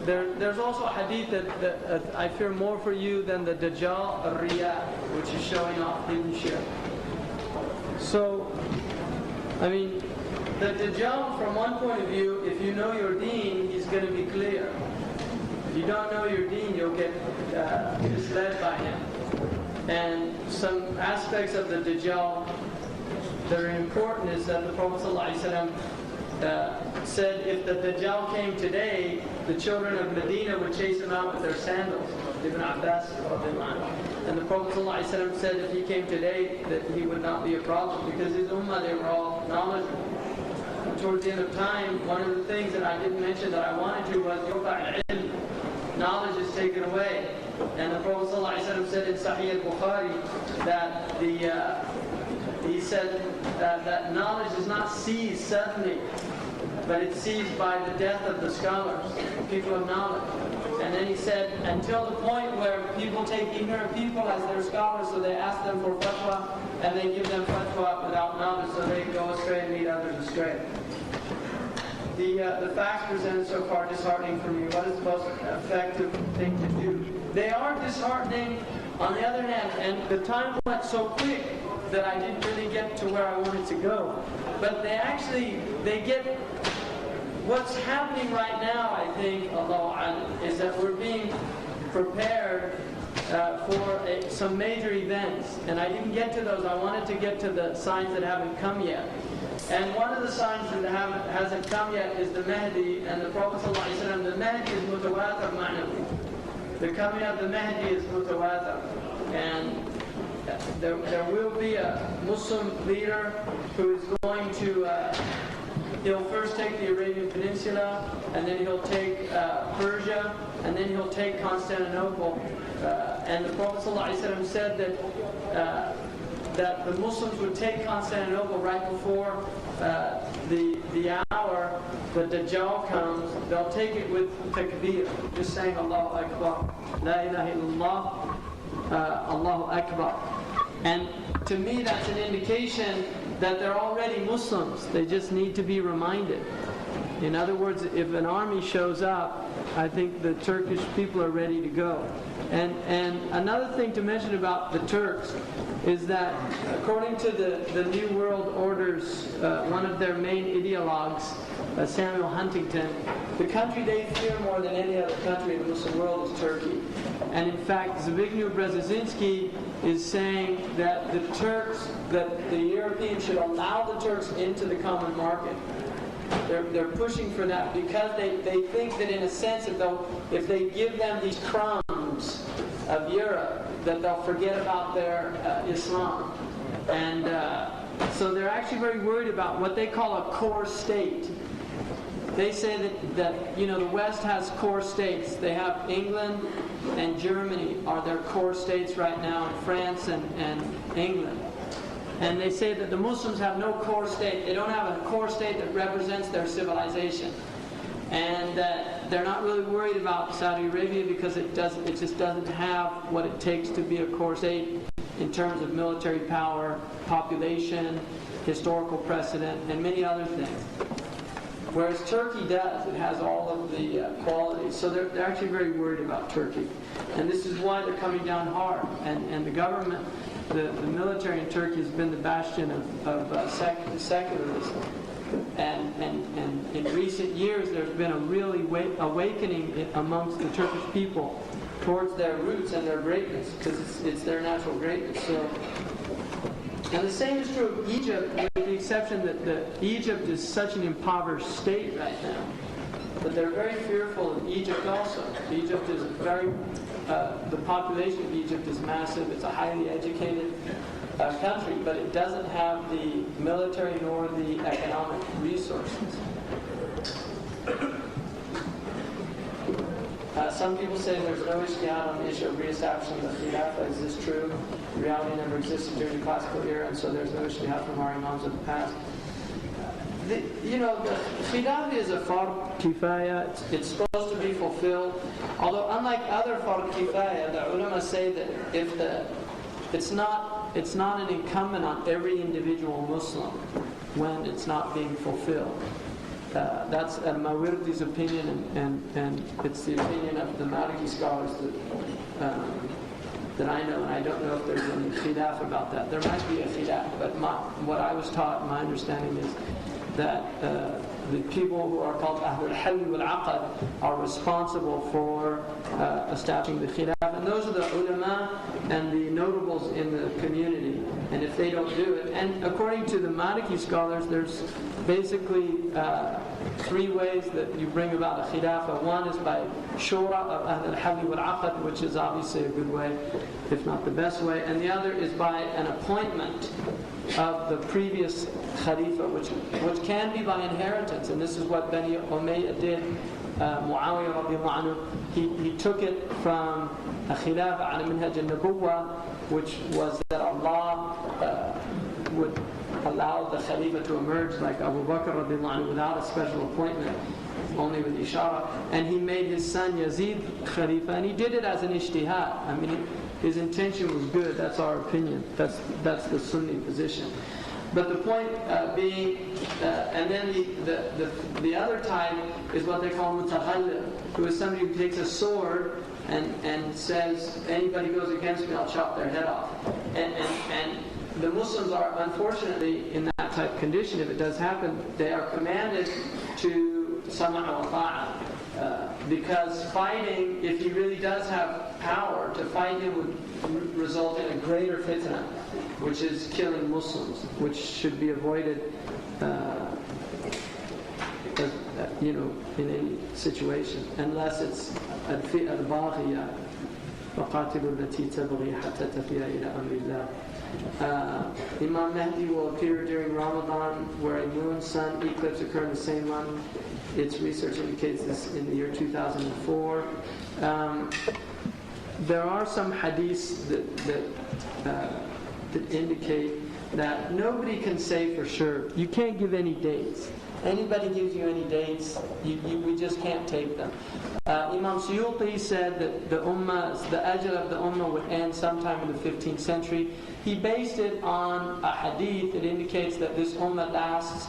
there's also a hadith that I fear more for you than the Dajjal al-Riya, which is showing off hidden shirk. So, I mean, the Dajjal, from one point of view, if you know your deen, he's going to be clear. If you don't know your deen, you'll get misled by him. And some aspects of the Dajjal that are important is that the Prophet ﷺ said if the Dajjal came today, the children of Medina would chase him out with their sandals. Ibn Abbas. And the Prophet ﷺ said if he came today, that he would not be a problem, because his ummah, they were all knowledgeable. And towards the end of time, one of the things that I didn't mention that I wanted to was ilm. Knowledge is taken away. And the Prophet ﷺ said in Sahih al-Bukhari that he said that knowledge is not seized suddenly, but it's seized by the death of the scholars, people of knowledge. And then he said, until the point where people take ignorant people as their scholars, so they ask them for fatwa, and they give them fatwa without knowledge, so they go astray and lead others astray. The facts presented so far disheartening for me. What is the most effective thing to do? They are disheartening. On the other hand, and the time went so quick that I didn't really get to where I wanted to go. But they get what's happening right now, I think, is that we're being prepared for some major events. And I didn't get to those. I wanted to get to the signs that haven't come yet. And one of the signs that hasn't come yet is the Mahdi. And the Prophet ﷺ, the Mahdi is mutawatir ma'nawi. The coming of the Mahdi is mutawatir. And there will be a Muslim leader who is going to, he'll first take the Arabian Peninsula, and then he'll take Persia, and then he'll take Constantinople. And the Prophet ﷺ said that the Muslims would take Constantinople right before the hour the Dajjal comes. They'll take it with takbir, just saying Allahu Akbar, La ilaha illallah, Allahu Akbar. And to me that's an indication that they're already Muslims. They just need to be reminded. In other words, if an army shows up, I think the Turkish people are ready to go. And another thing to mention about the Turks is that according to the New World Order's, one of their main ideologues, Samuel Huntington, the country they fear more than any other country in the Muslim world is Turkey. And in fact, Zbigniew Brzezinski is saying that that the Europeans should allow the Turks into the common market. They're pushing for that because they think that in a sense if they give them these crumbs of Europe, that they'll forget about their Islam. And so they're actually very worried about what they call a core state. They say that the West has core states. They have England and Germany are their core states right now, and France and England. And they say that the Muslims have no core state. They don't have a core state that represents their civilization. And they're not really worried about Saudi Arabia because it just doesn't have what it takes to be a core state in terms of military power, population, historical precedent, and many other things. Whereas Turkey does. It has all of the qualities. So they're actually very worried about Turkey. And this is why they're coming down hard. And the government, the military in Turkey has been the bastion of secularism. And in recent years there's been a really awakening amongst the Turkish people towards their roots and their greatness, because it's their natural greatness. So, and the same is true of Egypt, with the exception that Egypt is such an impoverished state right now. But they're very fearful of Egypt also. Egypt is the population of Egypt is massive. It's a highly educated country, but it doesn't have the military nor the economic resources. Some people say there's no ijtihad on the issue of re-establishing the Khilafah. Is this true? Reality never existed during the classical era, and so there's no ijtihad from our imams of the past. The Khilafah is a fard kifaya. It's supposed to be fulfilled. Although unlike other fard kifaya, the ulama say that it's not an incumbent on every individual Muslim when it's not being fulfilled. that's Al-Mawardi's opinion, and it's the opinion of the Maliki scholars that I know, and I don't know if there's any khilaf about that. There might be a khilaf, but what I was taught, my understanding is that the people who are called Ahlul Hal wal Aqad are responsible for establishing the khilaf, and those are the ulama and the notables in the community. And if they don't do it, and according to the Maliki scholars, there's basically 3 ways that you bring about a khilafah. One is by shura of Ahlul Hal wal Aqad, which is obviously a good way, if not the best way, and the other is by an appointment of the previous Khalifa, which can be by inheritance, and this is what Bani Umayyah did. Muawiyah radiallahu anhu, he took it from a Khilafah ala minhaj al-Nubuwwah, which was that Allah would allow the Khalifa to emerge like Abu Bakr radiallahu anhu without a special appointment, only with ishara, and he made his son Yazid Khalifa, and he did it as an ijtihad. I mean, his intention was good. That's our opinion. That's the Sunni position. But the point being, and then the other type is what they call mutaghallib, who is somebody who takes a sword and says, anybody goes against me, I'll chop their head off. And the Muslims are, unfortunately, in that type of condition. If it does happen, they are commanded to sama' wa ta'a. Because fighting, if he really does have power, to fight him would result in a greater fitna, which is killing Muslims, which should be avoided, in any situation, unless it's al-fi'ah al-baghiyah, وَقَاتِلُوا الَّتِي تَبْغِي حَتَّى تَفِيَ إِلَىٰ أَمْرِ اللَّهِ. Imam Mahdi will appear during Ramadan, where a moon sun eclipse occurred in the same month. Its research indicates this in the year 2004. There are some hadiths that indicate that nobody can say for sure. You can't give any dates. Anybody gives you any dates, we just can't take them. Imam Suyuti said that the ajal of the ummah would end sometime in the 15th century. He based it on a hadith that indicates that this ummah lasts,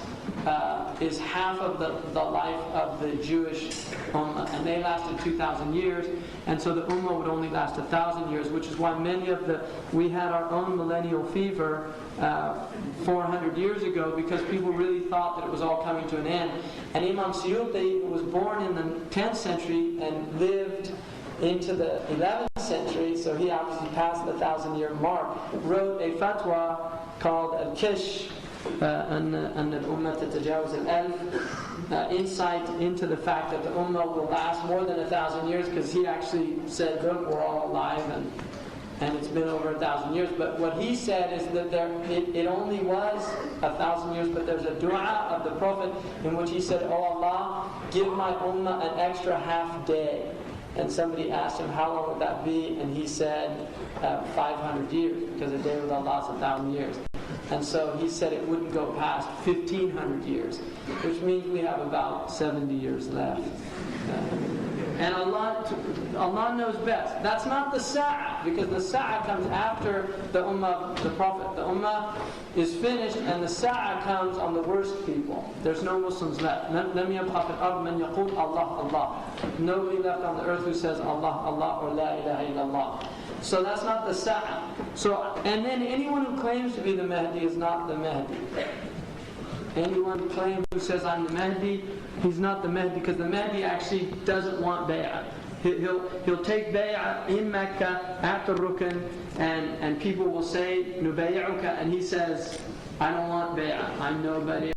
is half of the life of the Jewish ummah, and they lasted 2,000 years, and so the ummah would only last 1,000 years, which is why we had our own millennial fever 400 years ago, because people really thought that it was all coming to an end. And Imam Suyuti, who was born in the 10th century and lived into the 11th century, so he obviously passed the 1,000-year mark, wrote a fatwa called Al-Kish, أن الأمة تتجاوز الألف, insight into the fact that the ummah will last more than 1,000 years, because he actually said, look, we're all alive and it's been over 1,000 years. But what he said is that it only was 1,000 years, but there's a dua of the Prophet in which he said, oh Allah, give my ummah an extra half day. And somebody asked him, how long would that be? And he said, 500 years, because a day with Allah is 1,000 years. And so he said it wouldn't go past 1,500 years, which means we have about 70 years left. And Allah knows best. That's not the Sa'ah, because the Sa'ah comes after the Ummah of the Prophet. The Ummah is finished, and the Sa'ah comes on the worst people. There's no Muslims left. لَمْ يَبْقَ فِي الْأَرْضِ مَنْ يَقُولُ اللَّهُ اللَّهُ. Nobody left on the earth who says Allah, Allah, or La ilaha illallah. So that's not the Sa'ah. And then anyone who claims to be the Mahdi is not the Mahdi. Anyone who says I'm the Mahdi, he's not the Mahdi, because the Mahdi actually doesn't want bay'ah. He'll take bay'ah in Mecca after Rukn, and people will say Nubay'uka, and he says, I don't want bay'ah, I'm nobody.